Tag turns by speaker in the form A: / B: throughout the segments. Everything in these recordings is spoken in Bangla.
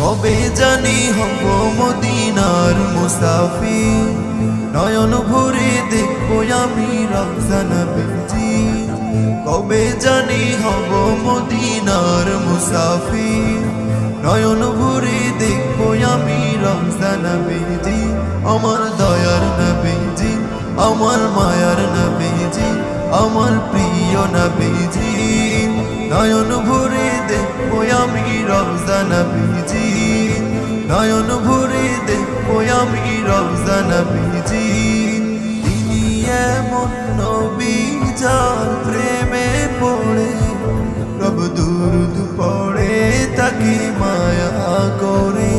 A: কবে জানি হব মদিনার মুসাফির, নয়ন ভরে দেখবো আমি রওজা নবীজি। কবে জানি হব মদিনার মুসাফির, নয়ন ভরে দেখবো আমি রওজা নবীজি। আমার দয়ার নবীজি, আমার মায়ার নবীজি, আমার প্রিয় নবীজি। নয়ন ভরে দেখবো আমি রওজা নবীজি, নয়ন ভরে দেখবো আমি রওজা নবীজি। তিনি এমন নবী যার প্রেমে পড়ে প্রভু দুরূদ পড়ে তাকে মায়া করে।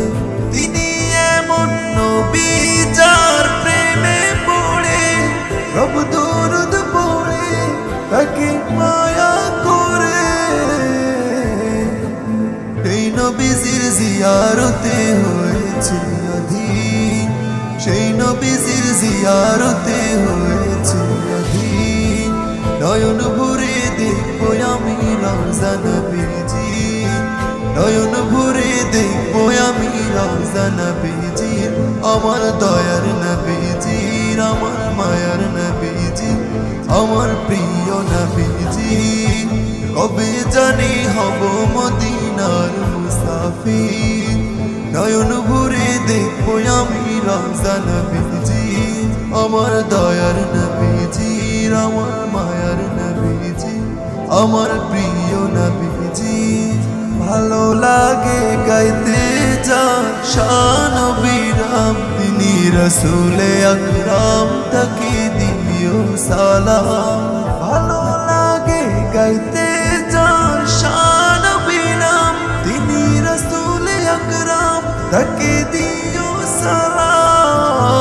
A: তিনি এমন নবী যার প্রেমে পড়ে প্রভু দুরূদ পড়ে তাকে মায়া করে। সেই নবীজির জিয়ারতে হয়েছে অধীন, সেই নবীজির জিয়ারতে হয়েছে অধীন। নয়ন ভরে দেখবো আমি রওজা নবীজি, নয়ন ভরে দেখবো আমি রওজা নবীজির। আমার দয়ার নবীজির, আমার মায়ার নবীজি, আমার প্রিয় নবীজি। কবে জানি হব মদিনার মুসাফির, নয়ন ভরে দেখবো আমি রওজা নবীজি। আমার দয়ার নবীজির, আমার মায়ার নবীজি, আমার প্রিয় নবীজি। ভালো লাগে গাইতে যার শান বিরাম, তিনি রসুলে আকরাম তাকে দিও সালাম। ভালো লাগে গাইতে যার শান বিরাম, তিনি রসুলে আকরাম তাকে দিও সালাম।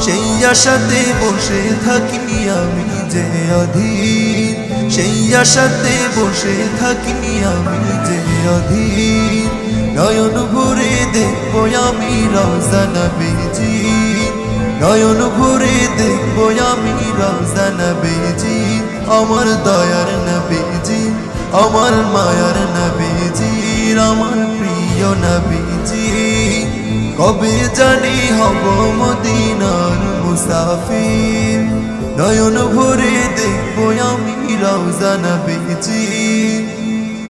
A: সেই আশাতে বসে থাকি আমি যে অধীর, সেই আশাতে বসে থাকি আমি যে অধীর। নয়ন ভরে দেখবো আমি রওজা নবীজি, নয়ন ভরে দেখবো আমি রওজা নবীজি। আমার দয়ার নবীজি, আমার মায়ার নবীজি, আমার প্রিয় নবীজি। কবে জানি হব মদিনার মুসাফির, নয়ন ভরে দেখবো আমি রওজা নবীজি।